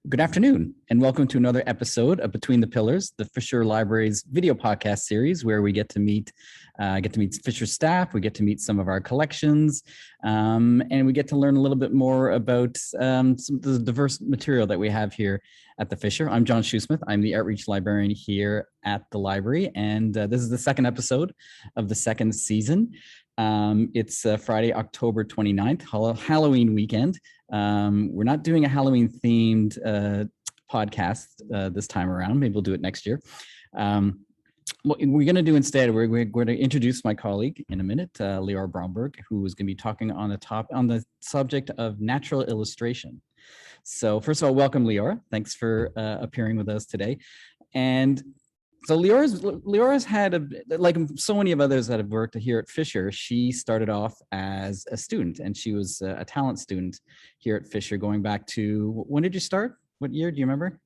Good afternoon, and welcome to another episode of Between the Pillars, the Fisher Library's video podcast series, where we get to meet Fisher staff, we get to meet some of our collections, and we get to learn a little bit more about some of the diverse material that we have here at the Fisher. I'm John Shoesmith. I'm the Outreach Librarian here at the library, and this is the second episode of the second season. It's Friday, October 29th, Halloween weekend. We're not doing a Halloween themed podcast this time around. Maybe we'll do it next year. What we're going to do instead, we're going to introduce my colleague in a minute, Leora Bromberg, who is going to be talking on the subject of natural illustration. So first of all, welcome, Leora. Thanks for appearing with us today. And so Leora's had, like so many of others that have worked here at Fisher, she started off as a student, and she was a talent student here at Fisher going back to, when did you start? What year, do you remember?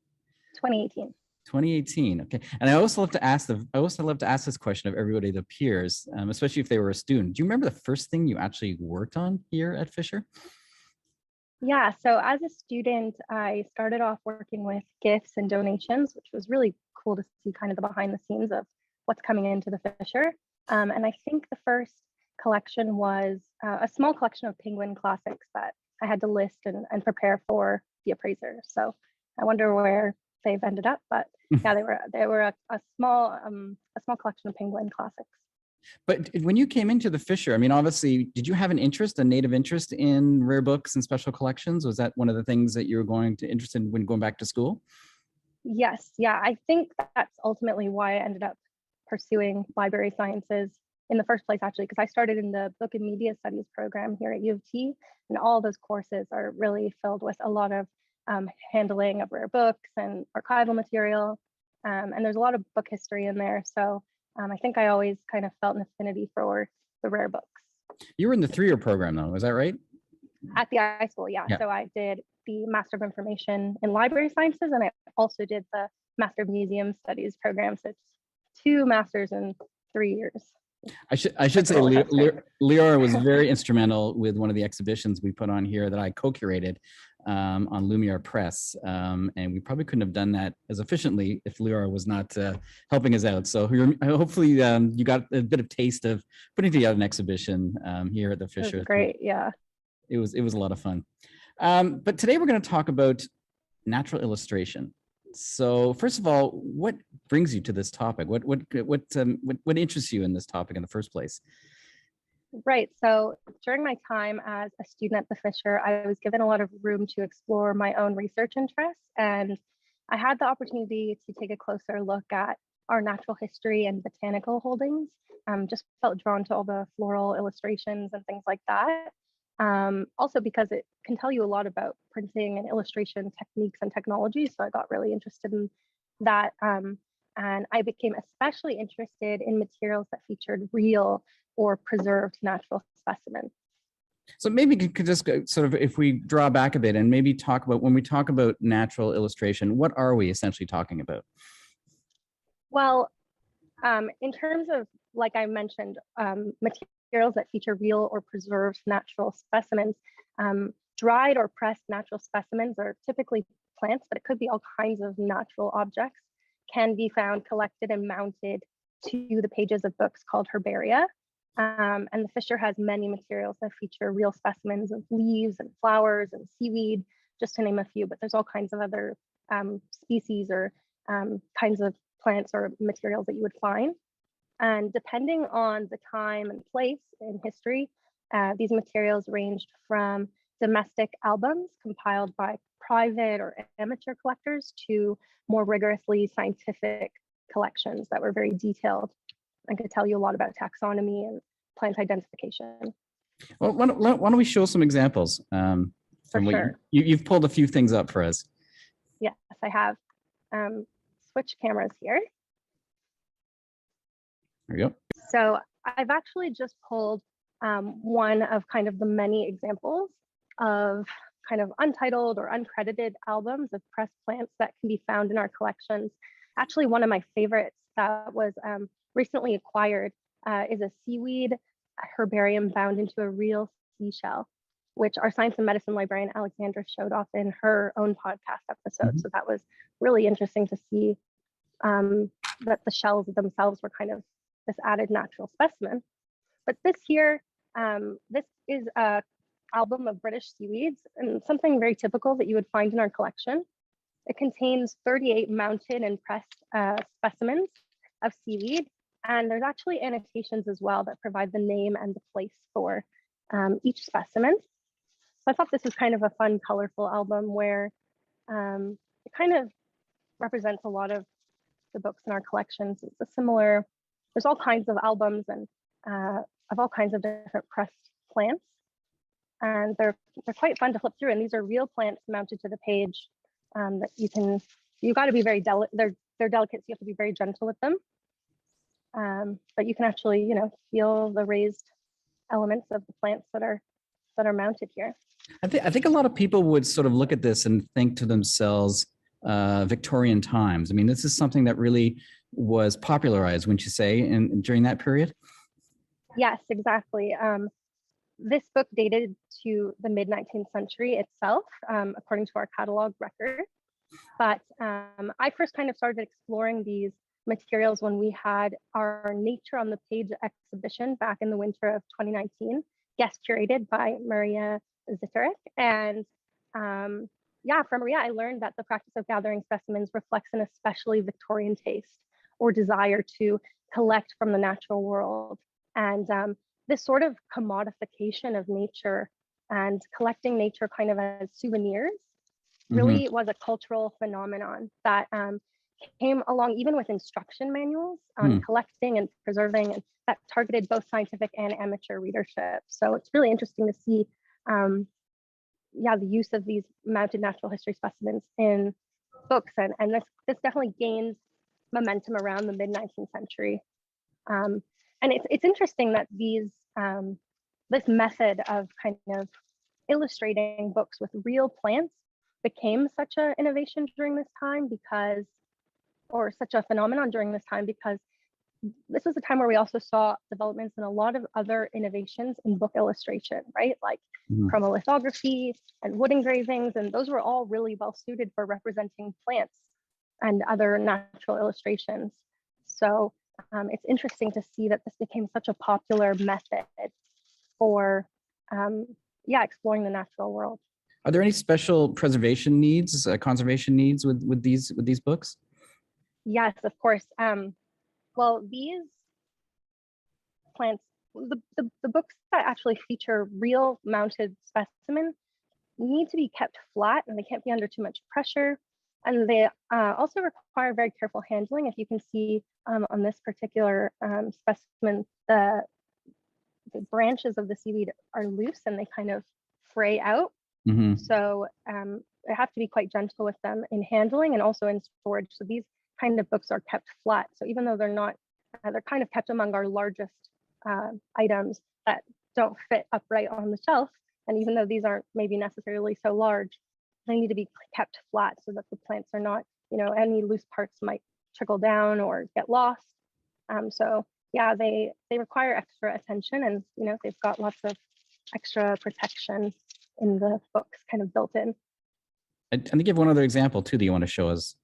2018. 2018, okay. And I also love to ask this question of everybody that appears, especially if they were a student. Do you remember the first thing you actually worked on here at Fisher? Yeah, so as a student, I started off working with gifts and donations, which was really cool to see kind of the behind the scenes of what's coming into the Fisher. And I think the first collection was a small collection of penguin classics that I had to list and prepare for the appraiser. So I wonder where they've ended up, but yeah, they were a small collection of penguin classics. But when you came into the Fisher, I mean, obviously, did you have a native interest in rare books and special collections? Was that one of the things that you were interested in when going back to school? Yes, yeah, I think that's ultimately why I ended up pursuing library sciences in the first place, actually, because I started in the Book and Media Studies program here at U of T, and all those courses are really filled with a lot of handling of rare books and archival material, and there's a lot of book history in there. So I think I always kind of felt an affinity for the rare books. You were in the 3-year program, though, is that right? At the high school, yeah. So I did the Master of Information in Library Sciences, and I also did the Master of Museum Studies program. So it's 2 masters in 3 years. I should say Leora was very instrumental with one of the exhibitions we put on here that I co-curated on Lumiere Press, and we probably couldn't have done that as efficiently if Leora was not helping us out. So hopefully you got a bit of taste of putting together an exhibition here at the Fisher. Great, yeah. It was a lot of fun. But today we're going to talk about natural illustration. So first of all, what brings you to this topic? What interests you in this topic in the first place? Right. So during my time as a student at the Fisher, I was given a lot of room to explore my own research interests, and I had the opportunity to take a closer look at our natural history and botanical holdings. Just felt drawn to all the floral illustrations and things like that. Also because it can tell you a lot about printing and illustration techniques and technology. So I got really interested in that. And I became especially interested in materials that featured real or preserved natural specimens. So maybe you could just sort of, if we draw back a bit and maybe talk about, when we talk about natural illustration, what are we essentially talking about? Well, in terms of, like I mentioned, materials that feature real or preserved natural specimens, dried or pressed natural specimens are typically plants, but it could be all kinds of natural objects, can be found collected and mounted to the pages of books called herbaria. And the Fisher has many materials that feature real specimens of leaves and flowers and seaweed, just to name a few, but there's all kinds of other species or kinds of plants or materials that you would find. And depending on the time and place in history, these materials ranged from domestic albums compiled by private or amateur collectors to more rigorously scientific collections that were very detailed and could tell you a lot about taxonomy and plant identification. Well, why don't we show some examples from what sure. You've pulled a few things up for us. Yes, I have. Switch cameras here. There you go. So I've actually just pulled one of kind of the many examples of kind of untitled or uncredited albums of pressed plants that can be found in our collections. Actually, one of my favorites that was recently acquired is a seaweed herbarium bound into a real seashell. which our science and medicine librarian Alexandra showed off in her own podcast episode. So that was really interesting to see that the shells themselves were kind of this added natural specimen. But this here, this is a album of British seaweeds, and something very typical that you would find in our collection. It contains 38 mounted and pressed specimens of seaweed, and there's actually annotations as well that provide the name and the place for each specimen. So I thought this was kind of a fun, colorful album where it kind of represents a lot of the books in our collections. It's a similar, there's all kinds of albums and of all kinds of different pressed plants. And they're quite fun to flip through. And these are real plants mounted to the page that you got to be very delicate. They're delicate, so you have to be very gentle with them. But you can actually, you know, feel the raised elements of the plants that are mounted here. I think a lot of people would sort of look at this and think to themselves, Victorian times. I mean, this is something that really was popularized, wouldn't you say, during that period? Yes, exactly. This book dated to the mid-19th century itself, according to our catalog record. But I first kind of started exploring these materials when we had our Nature on the Page exhibition back in the winter of 2019, guest curated by Maria Ziterek. And yeah, from Maria, I learned that the practice of gathering specimens reflects an especially Victorian taste or desire to collect from the natural world. And this sort of commodification of nature and collecting nature kind of as souvenirs really was a cultural phenomenon that came along even with instruction manuals on collecting and preserving, and that targeted both scientific and amateur readership. So it's really interesting to see the use of these mounted natural history specimens in books, and this definitely gains momentum around the mid-19th century. And it's interesting that this method of kind of illustrating books with real plants became such an innovation during this time or such a phenomenon during this time, because this was a time where we also saw developments in a lot of other innovations in book illustration, right? Like chromolithography and wood engravings, and those were all really well suited for representing plants and other natural illustrations. So it's interesting to see that this became such a popular method for exploring the natural world. Are there any special preservation needs, conservation needs with these books? Yes, of course. Well, these plants, the books that actually feature real mounted specimens need to be kept flat, and they can't be under too much pressure. And they also require very careful handling. If you can see on this particular specimen, the branches of the seaweed are loose and they kind of fray out. So I have to be quite gentle with them in handling and also in storage. So these kind of books are kept flat. So even though they're not, they're kind of kept among our largest items that don't fit upright on the shelf. And even though these aren't maybe necessarily so large, they need to be kept flat so that the plants are not, you know, any loose parts might trickle down or get lost. So yeah, they require extra attention, and you know, they've got lots of extra protection in the books kind of built in. And to give one other example too that you want to show us.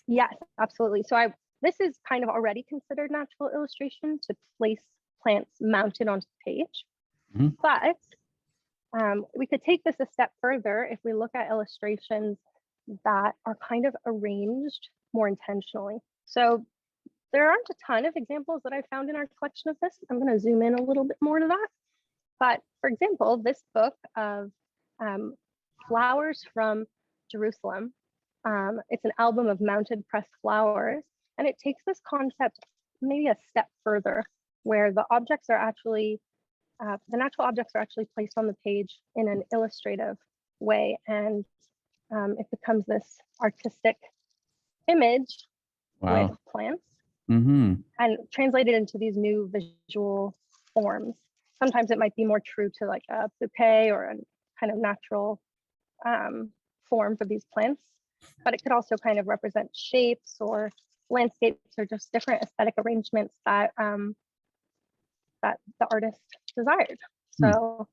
Yes, absolutely. So this is kind of already considered natural illustration to place plants mounted onto the page. But we could take this a step further if we look at illustrations that are kind of arranged more intentionally. So there aren't a ton of examples that I found in our collection of this. I'm going to zoom in a little bit more to that. But for example, this book of Flowers from Jerusalem, it's an album of mounted pressed flowers, and it takes this concept maybe a step further, where the objects are actually, the natural objects are actually placed on the page in an illustrative way, and it becomes this artistic image with plants and translated into these new visual forms. Sometimes it might be more true to like a bouquet or a kind of natural form for these plants, but it could also kind of represent shapes or landscapes or just different aesthetic arrangements that that the artist desired. So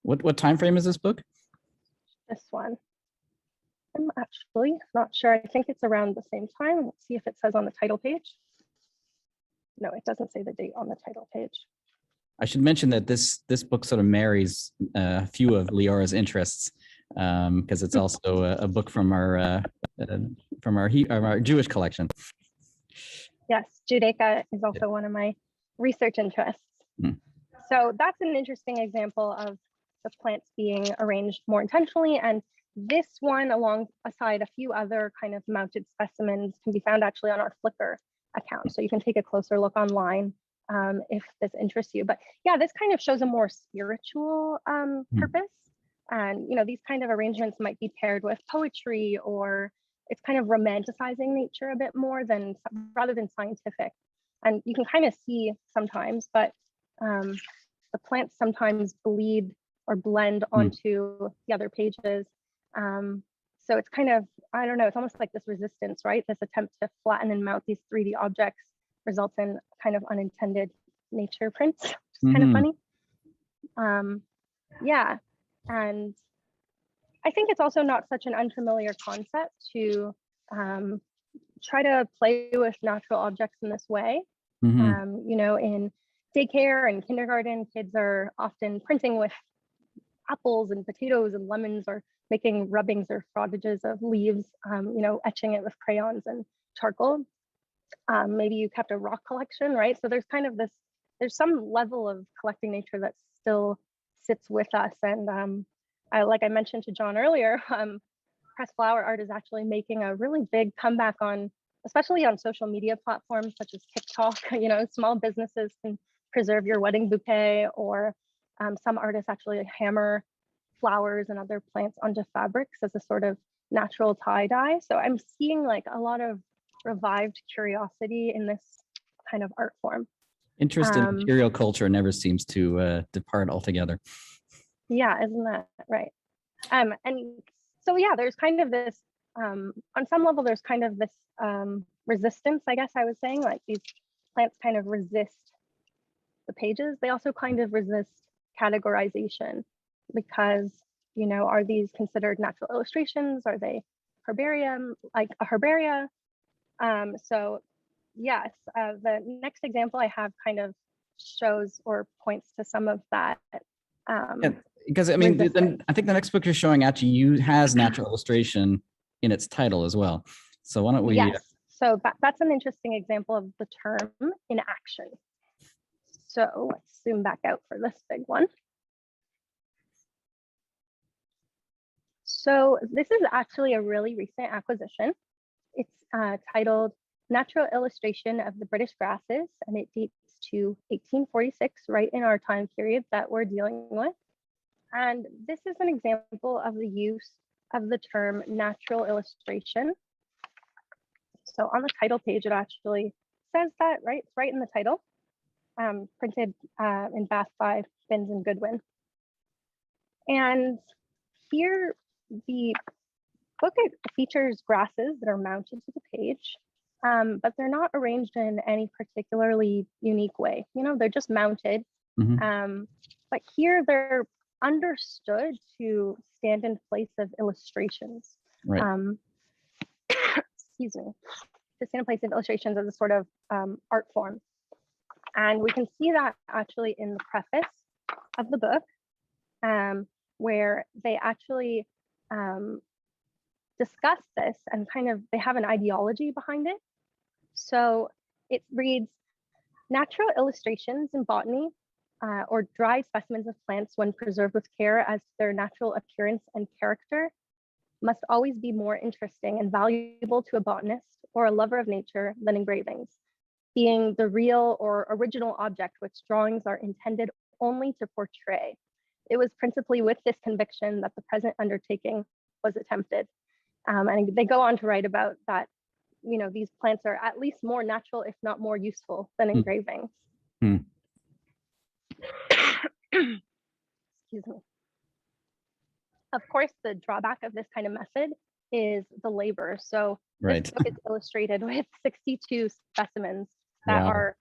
What time frame is this book? This one. I'm actually not sure. I think it's around the same time. Let's see if it says on the title page. No, it doesn't say the date on the title page. I should mention that this book sort of marries a few of Leora's interests, because it's also a book from our Jewish collection. Yes, Judaica is also one of my research interests. So that's an interesting example of the plants being arranged more intentionally. And this one, alongside a few other kind of mounted specimens, can be found actually on our Flickr account. So you can take a closer look online if this interests you. But yeah, this kind of shows a more spiritual purpose. And, these kind of arrangements might be paired with poetry, or it's kind of romanticizing nature a bit more rather than scientific. And you can kind of see sometimes, but the plants sometimes bleed or blend onto the other pages. So it's kind of, I don't know, it's almost like this resistance, right? This attempt to flatten and mount these 3D objects results in kind of unintended nature prints, which is kind of funny. Yeah, and I think it's also not such an unfamiliar concept to try to play with natural objects in this way. In daycare and kindergarten, kids are often printing with apples and potatoes and lemons, or making rubbings or frottages of leaves, etching it with crayons and charcoal. Maybe you kept a rock collection, right? So there's kind of there's some level of collecting nature that still sits with us. And like I mentioned to John earlier, pressed flower art is actually making a really big comeback especially on social media platforms such as TikTok. Small businesses can preserve your wedding bouquet, or some artists actually hammer flowers and other plants onto fabrics as a sort of natural tie-dye. So I'm seeing like a lot of revived curiosity in this kind of art form. Interest in material culture never seems to depart altogether. Yeah, isn't that right? And so yeah, there's kind of this, on some level, there's kind of this resistance, I guess I was saying, like these plants kind of resist the pages. They also kind of resist categorization, because, are these considered natural illustrations? Are they herbarium, like a herbaria? So yes, the next example I have kind of shows or points to some of that. Because I think the next book you're showing actually has natural illustration in its title as well. So why don't we? Yes. So that's an interesting example of the term in action. So let's zoom back out for this big one. So this is actually a really recent acquisition. It's titled Natural Illustration of the British Grasses, and it dates to 1846, right in our time period that we're dealing with. And this is an example of the use of the term natural illustration. So on the title page, it actually says that, right? It's right in the title, printed in Bath by Binns and Goodwin. And here, the book features grasses that are mounted to the page, but they're not arranged in any particularly unique way. They're just mounted. But here they're understood to stand in place of illustrations. Right. Excuse me. To stand in place of illustrations as a sort of art form. And we can see that actually in the preface of the book, where they actually discuss this, and kind of they have an ideology behind it. So it reads, natural illustrations in botany, or dried specimens of plants when preserved with care as to their natural appearance and character, must always be more interesting and valuable to a botanist or a lover of nature than engravings, being the real or original object which drawings are intended only to portray. It was principally with this conviction that the present undertaking was attempted. And they go on to write about that, these plants are at least more natural, if not more useful than engravings. Excuse me. Of course, the drawback of this kind of method is the labor. So this book is illustrated with 62 specimens that are,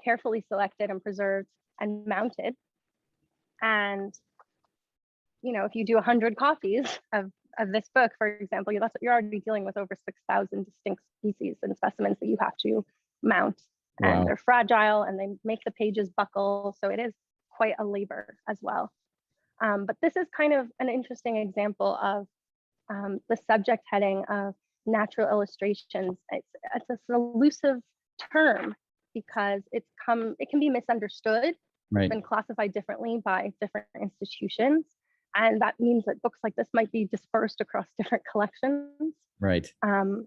carefully selected and preserved and mounted. And if you do 100 copies of this book, for example, that's what you're already dealing with, over 6,000 distinct species and specimens that you have to mount. Wow. And they're fragile and they make the pages buckle. So it is quite a labor as well. But this is kind of an interesting example of the subject heading of natural illustrations. It's an elusive term because it can be misunderstood. Right. It's been classified differently by different institutions. And that means that books like this might be dispersed across different collections. Right.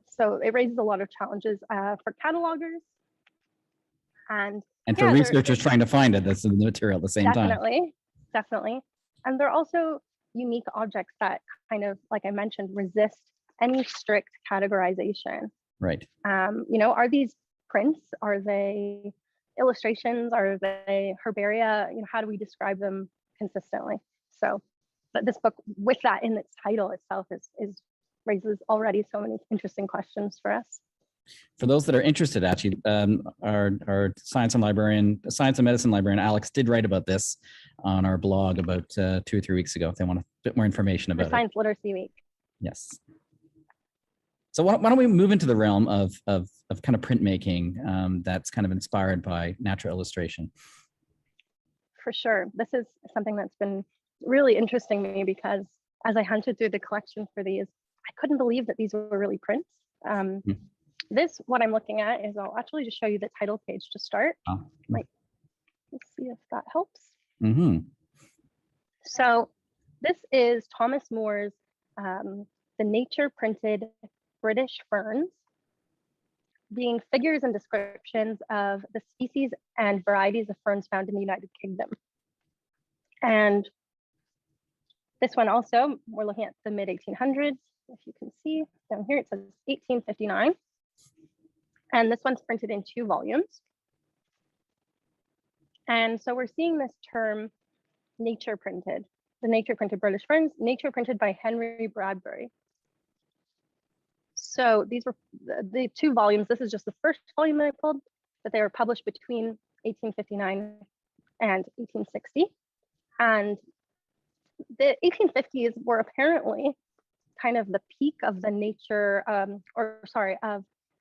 So it raises a lot of challenges for catalogers. And for researchers trying to find it, that's the material at the same time. Definitely. And they're also unique objects that kind of, like I mentioned, resist any strict categorization. Right. Are these prints? Are they illustrations? Are they herbaria? How do we describe them consistently? So, but this book, with that in its title itself, is raises already so many interesting questions for us. For those that are interested, actually, our science and medicine librarian, Alex, did write about this on our blog about 2 or 3 weeks ago, if they want a bit more information about it. Science Literacy Week. Yes. So why don't we move into the realm of kind of printmaking that's kind of inspired by natural illustration? For sure. This is something that's been really interesting to me because as I hunted through the collection for these, I couldn't believe that these were really prints. This, what I'm looking at, is I'll actually just show you the title page to start. Let's see if that helps. Mm-hmm. So this is Thomas More's The Nature Printed British Ferns, being figures and descriptions of the species and varieties of ferns found in the United Kingdom. And this one also, we're looking at the mid-1800s. If you can see down here, it says 1859. And this one's printed in 2 volumes. And so we're seeing this term nature printed, the nature printed British ferns, nature printed by Henry Bradbury. So these were the 2 volumes. This is just the first volume that I pulled, but they were published between 1859 and 1860. And the 1850s were apparently kind of the peak of the nature,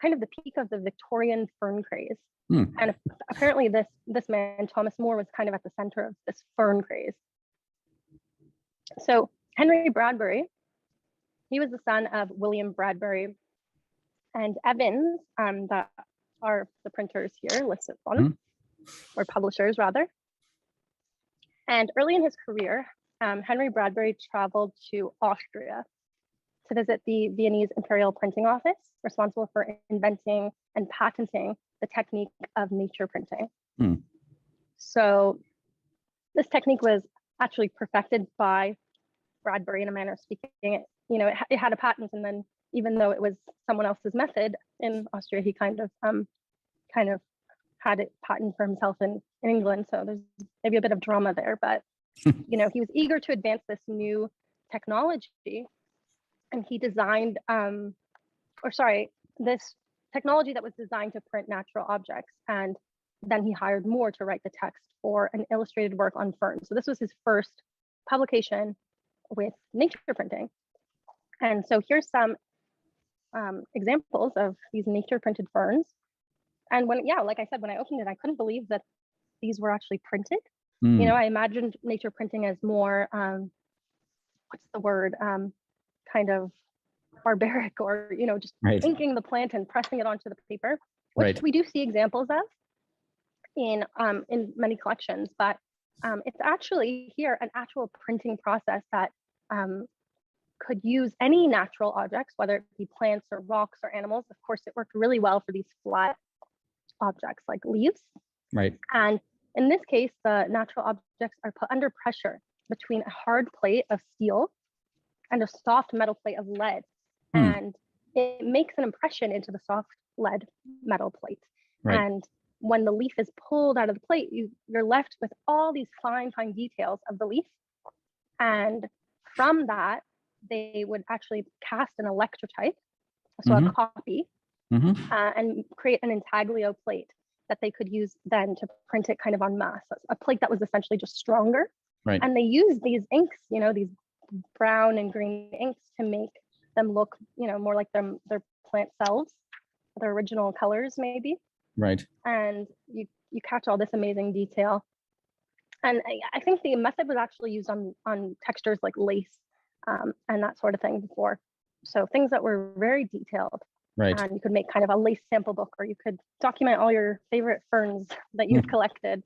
kind of the peak of the Victorian fern craze. And apparently this man, Thomas More, was kind of at the center of this fern craze. So Henry Bradbury, he was the son of William Bradbury and Evans, that are the printers here listed on them, or publishers rather. And early in his career, Henry Bradbury traveled to Austria to visit the Viennese Imperial Printing Office, responsible for inventing and patenting the technique of nature printing. So this technique was actually perfected by Bradbury, in a manner of speaking. It had a patent, and then even though it was someone else's method in Austria, he kind of had it patented for himself in England. So there's maybe a bit of drama there, but he was eager to advance this new technology, and he designed, this technology that was designed to print natural objects. And then he hired Moore to write the text for an illustrated work on ferns. So this was his first publication with nature printing. And so here's some examples of these nature printed ferns. And like I said, when I opened it, I couldn't believe that these were actually printed. I imagined nature printing as more, what's the word, kind of barbaric, or just inking the plant and pressing it onto the paper, which we do see examples of in many collections. But it's actually here an actual printing process that could use any natural objects, whether it be plants or rocks or animals. Of course, it worked really well for these flat objects like leaves. And in this case, the natural objects are put under pressure between a hard plate of steel and a soft metal plate of lead. And it makes an impression into the soft lead metal plate. And when the leaf is pulled out of the plate, you're left with all these fine details of the leaf. And from that, they would actually cast an electrotype, so a copy, and create an intaglio plate that they could use then to print it kind of en masse. A plate that was essentially just stronger Right. And they use these inks, these brown and green inks to make them look, more like their plant selves, their original colors maybe. Right. And you catch all this amazing detail. And I think the method was actually used on textures like lace and that sort of thing before. So things that were very detailed. Right. And you could make kind of a lace sample book, or you could document all your favorite ferns that you've collected.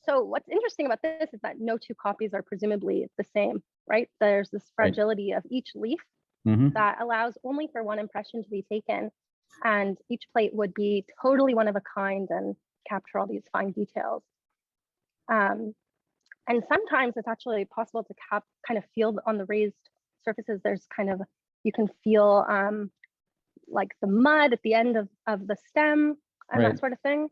So what's interesting about this is that no two copies are presumably the same, right? There's this fragility of each leaf that allows only for one impression to be taken. And each plate would be totally one of a kind and capture all these fine details. And sometimes it's actually possible to kind of feel on the raised surfaces, there's kind of, you can feel like the mud at the end of the stem and that sort of thing.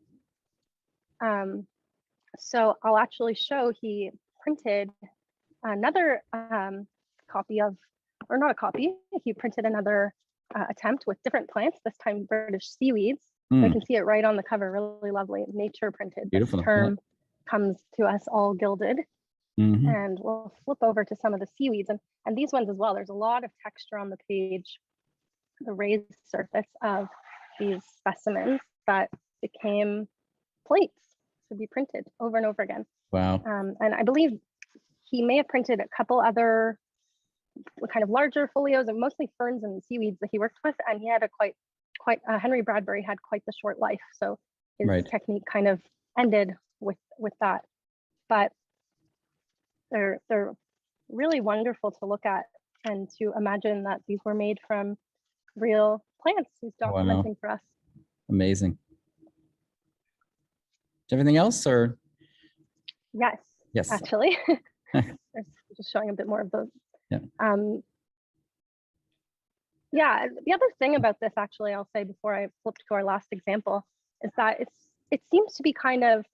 So I'll actually show he printed another copy of, or not a copy, he printed another attempt with different plants, this time British seaweeds. You can see it right on the cover, really lovely, nature printed. Beautiful. This term comes to us all gilded. And we'll flip over to some of the seaweeds and these ones as well. There's a lot of texture on the page, the raised surface of these specimens that became plates to be printed over and over again. Wow. And I believe he may have printed a couple other kind of larger folios, and mostly ferns and seaweeds that he worked with. And he had a quite Henry Bradbury had quite the short life, so his technique kind of ended with that. But they're really wonderful to look at and to imagine that these were made from real plants he's documenting for us. Amazing. Do you have anything else, or? Yes, actually. Just showing a bit more of those. Yeah, the other thing about this, actually, I'll say before I flip to our last example, is that it seems to be kind of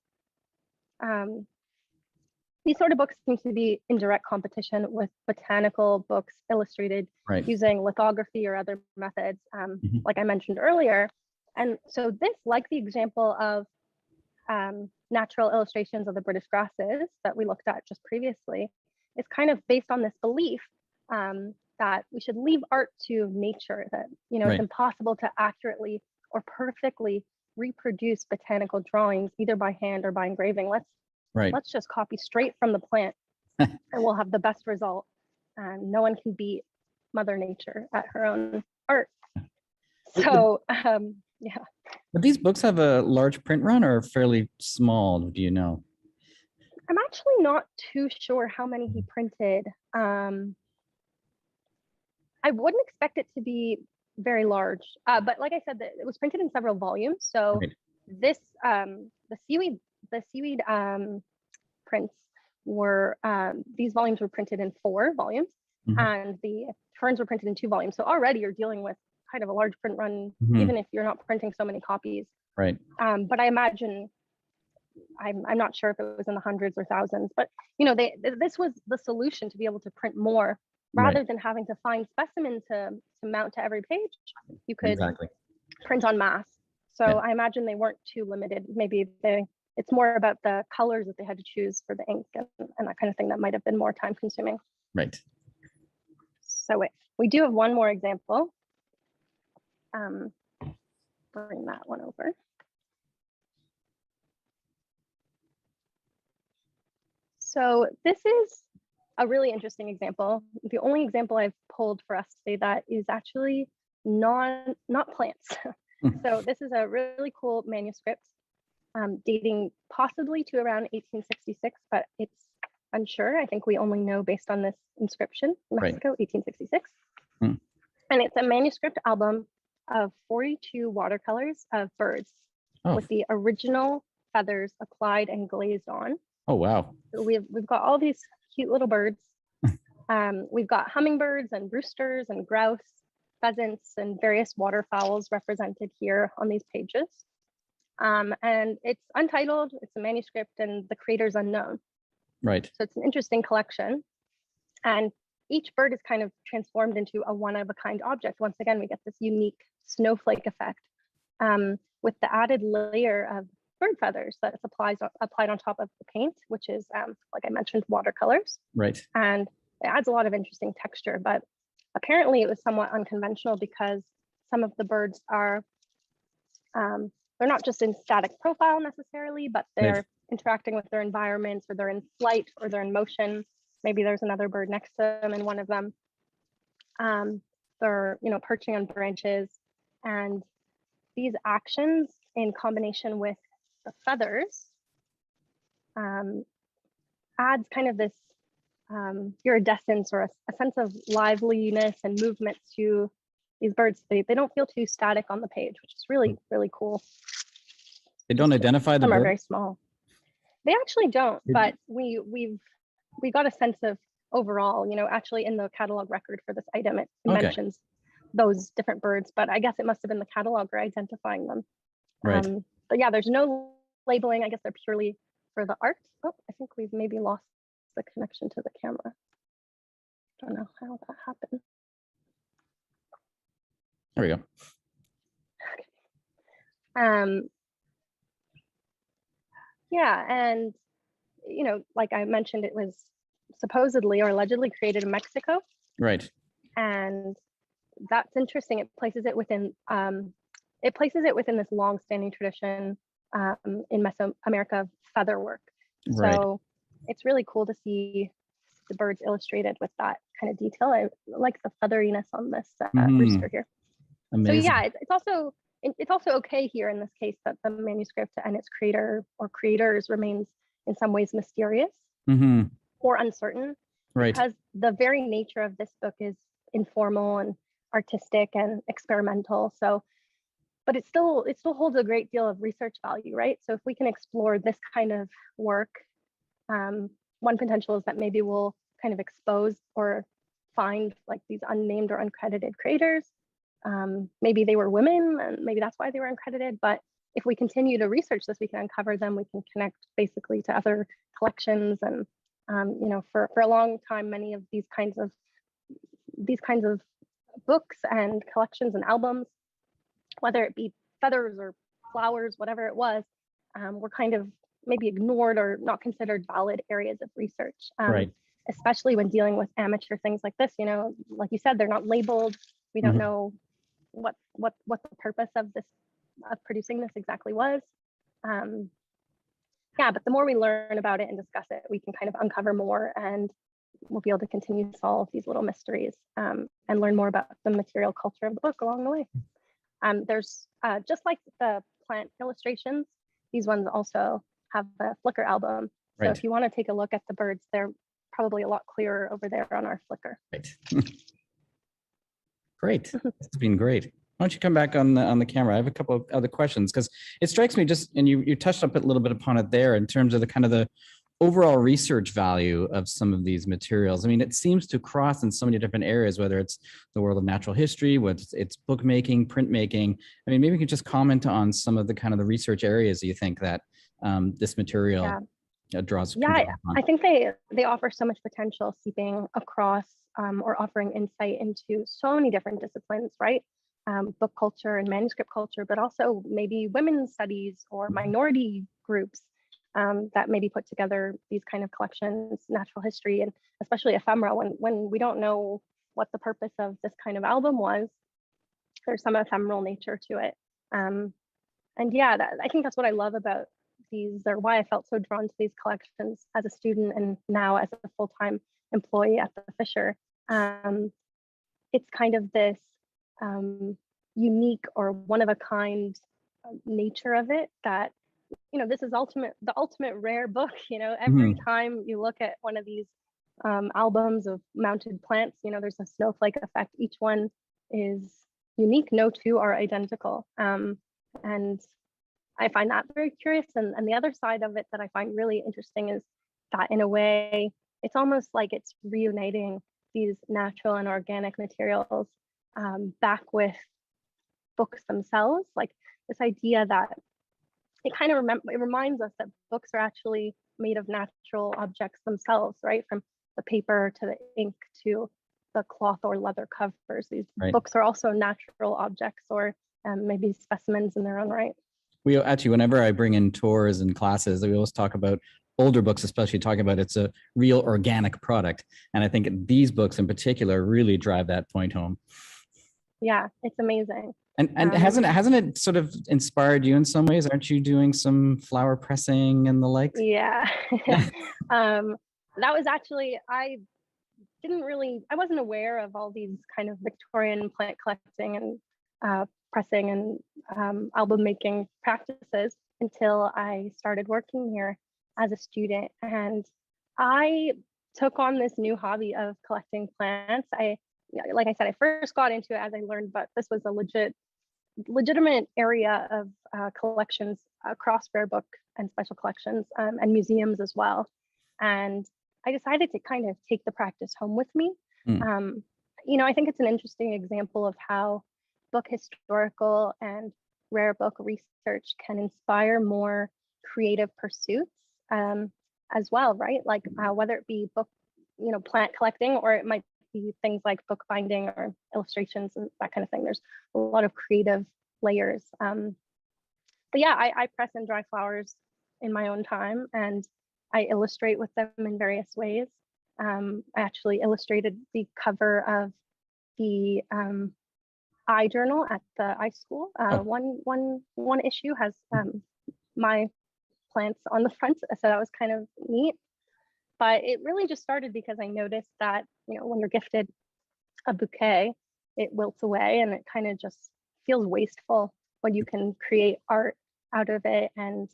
these sort of books seem to be in direct competition with botanical books illustrated using lithography or other methods, like I mentioned earlier. And so this, like the example of natural illustrations of the British grasses that we looked at just previously, is kind of based on this belief that we should leave art to nature, that it's impossible to accurately or perfectly reproduce botanical drawings either by hand or by engraving. Let's just copy straight from the plant and we'll have the best result. And no one can beat Mother Nature at her own art. So yeah. But these books have a large print run or fairly small, do you know? I'm actually not too sure how many he printed. I wouldn't expect it to be very large, but like I said, it was printed in several volumes. So this, the seaweed prints were, these volumes were printed in 4 volumes, and the ferns were printed in 2 volumes. So already you're dealing with kind of a large print run, even if you're not printing so many copies. But I imagine, I'm not sure if it was in the hundreds or thousands, but this was the solution to be able to print more rather than having to find specimens to mount to every page. You could print en masse. So I imagine they weren't too limited. Maybe it's more about the colors that they had to choose for the ink and that kind of thing that might have been more time consuming. So we do have one more example. Bring that one over. So this is a really interesting example. The only example I've pulled for us today that is actually not plants. So this is a really cool manuscript dating possibly to around 1866, but it's unsure. I think we only know based on this inscription, Mexico, 1866. And it's a manuscript album of 42 watercolors of birds with the original feathers applied and glazed on. Oh, wow. So we've got all these cute little birds. We've got hummingbirds and roosters and grouse, pheasants, and various waterfowls represented here on these pages. And it's untitled, it's a manuscript, and the creator's unknown. So it's an interesting collection. And each bird is kind of transformed into a one-of-a-kind object. Once again, we get this unique snowflake effect with the added layer of bird feathers that's applied on top of the paint, which is, like I mentioned, watercolors. Right. And it adds a lot of interesting texture, but apparently it was somewhat unconventional because some of the birds are, they're not just in static profile necessarily, but they're interacting with their environments, or they're in flight, or they're in motion. Maybe there's another bird next to them in one of them. They're, perching on branches, and these actions in combination with the feathers adds kind of this iridescence, or a sense of liveliness and movement to these birds. They don't feel too static on the page, which is really, really cool. They don't identify the Some bird? are very small. They actually don't, but we got a sense of overall, actually in the catalog record for this item, it mentions those different birds, but I guess it must have been the cataloger identifying them. Right. But yeah, there's no labeling. I guess they're purely for the art. Oh, I think we've maybe lost the connection to the camera. Don't know how that happened. There we go. Yeah, and like I mentioned, it was supposedly or allegedly created in Mexico. Right. And that's interesting. It places it within this long-standing tradition in Mesoamerica of feather work. Right. So it's really cool to see the birds illustrated with that kind of detail. I like the featheriness on this rooster here. Amazing. So yeah, it's also okay here in this case that the manuscript and its creator or creators remains in some ways mysterious or uncertain, because the very nature of this book is informal and artistic and experimental. So, but it still holds a great deal of research value, right? So if we can explore this kind of work, one potential is that maybe we'll kind of expose or find like these unnamed or uncredited creators. Maybe they were women, and maybe that's why they were uncredited. But if we continue to research this, we can uncover them. We can connect basically to other collections, and for a long time, many of these kinds of books and collections and albums, whether it be feathers or flowers, whatever it was, were kind of maybe ignored or not considered valid areas of research. Especially when dealing with amateur things like this. Like you said, they're not labeled. We don't know what the purpose of producing this exactly was. Yeah, but the more we learn about it and discuss it, we can kind of uncover more, and we'll be able to continue to solve these little mysteries and learn more about the material culture of the book along the way. There's just like the plant illustrations, these ones also have a Flickr album. So if you want to take a look at the birds, they're probably a lot clearer over there on our Flickr. Great. It's been great. Why don't you come back on the camera? I have a couple of other questions, because it strikes me just, and you touched up a little bit upon it there in terms of the kind of the overall research value of some of these materials. I mean, it seems to cross in so many different areas, whether it's the world of natural history, whether it's bookmaking, printmaking. I mean, maybe you could just comment on some of the kind of the research areas you think that this material draws. Yeah, I think they offer so much potential, seeping across or offering insight into so many different disciplines, right? Book culture and manuscript culture, but also maybe women's studies or minority groups that maybe put together these kind of collections, natural history, and especially ephemera, when we don't know what the purpose of this kind of album was. There's some ephemeral nature to it. And yeah, I think that's what I love about these, or why I felt so drawn to these collections as a student and now as a full-time employee at the Fisher. It's kind of this unique or one-of-a-kind nature of it that, this is the ultimate rare book. Every time you look at one of these albums of mounted plants, there's a snowflake effect. Each one is unique. No two are identical. And I find that very curious. And the other side of it that I find really interesting is that, in a way, it's almost like it's reuniting these natural and organic materials back with books themselves. Like this idea that it kind of it reminds us that books are actually made of natural objects themselves, right? From the paper to the ink to the cloth or leather covers. These books are also natural objects, or maybe specimens in their own right. We actually, whenever I bring in tours and classes, we always talk about older books, especially talking about it's a real organic product. And I think these books in particular really drive that point home. Yeah, it's amazing. And hasn't it sort of inspired you in some ways? Aren't you doing some flower pressing and the like? Yeah. That was actually, I wasn't aware of all these kind of Victorian plant collecting and pressing and album making practices until I started working here as a student. And I took on this new hobby of collecting plants. Like I said, I first got into it as I learned, but this was a legitimate area of collections across rare book and special collections and museums as well. And I decided to kind of take the practice home with me. I think it's an interesting example of how book historical and rare book research can inspire more creative pursuits as well, right? Like whether it be book, plant collecting, or it might be things like book binding or illustrations and that kind of thing. There's a lot of creative layers. But yeah, I press and dry flowers in my own time, and I illustrate with them in various ways. I actually illustrated the cover of the journal at the iSchool. One issue has my plants on the front, so that was kind of neat. But it really just started because I noticed that when you're gifted a bouquet, it wilts away, and it kind of just feels wasteful when you can create art out of it. And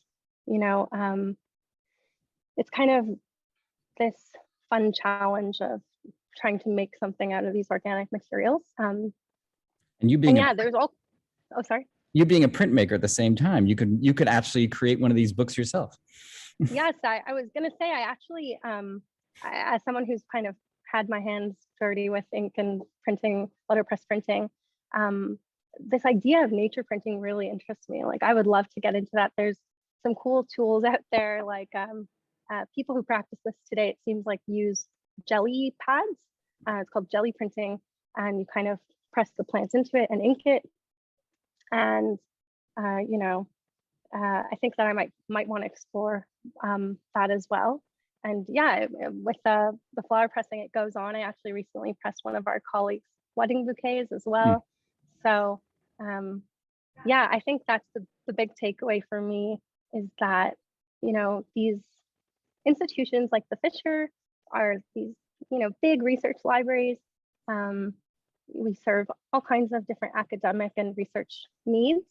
it's kind of this fun challenge of trying to make something out of these organic materials. And you being sorry. You being a printmaker at the same time, you could actually create one of these books yourself. Yes, I was gonna say, I actually, as someone who's kind of had my hands dirty with ink and printing, letterpress printing, this idea of nature printing really interests me. Like, I would love to get into that. There's some cool tools out there, like people who practice this today, it seems like, use jelly pads. It's called jelly printing, and you kind of press the plants into it and ink it. And I think that I might want to explore that as well. And yeah, with the flower pressing, it goes on. I actually recently pressed one of our colleagues' wedding bouquets as well. So yeah, I think that's the big takeaway for me, is that these institutions like the Fisher are these big research libraries. We serve all kinds of different academic and research needs,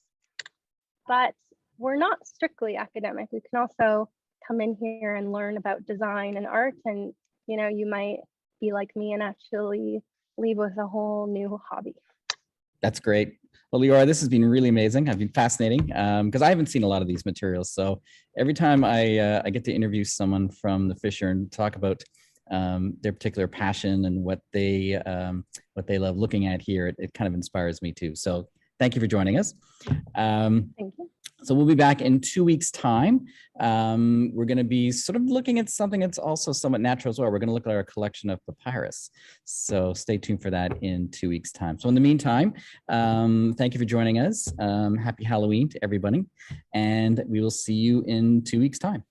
but we're not strictly academic. We can also come in here and learn about design and art, and you might be like me and actually leave with a whole new hobby. That's great. Well, Leora, this has been really amazing. I've been fascinating because I haven't seen a lot of these materials. So every time I get to interview someone from the Fisher and talk about their particular passion and what they love looking at here, it kind of inspires me too. So thank you for joining us. Thank you. So we'll be back in 2 weeks' time. We're going to be sort of looking at something that's also somewhat natural as well. We're going to look at our collection of papyrus. So stay tuned for that in 2 weeks' time. So in the meantime, thank you for joining us. Happy Halloween to everybody. And we will see you in 2 weeks' time.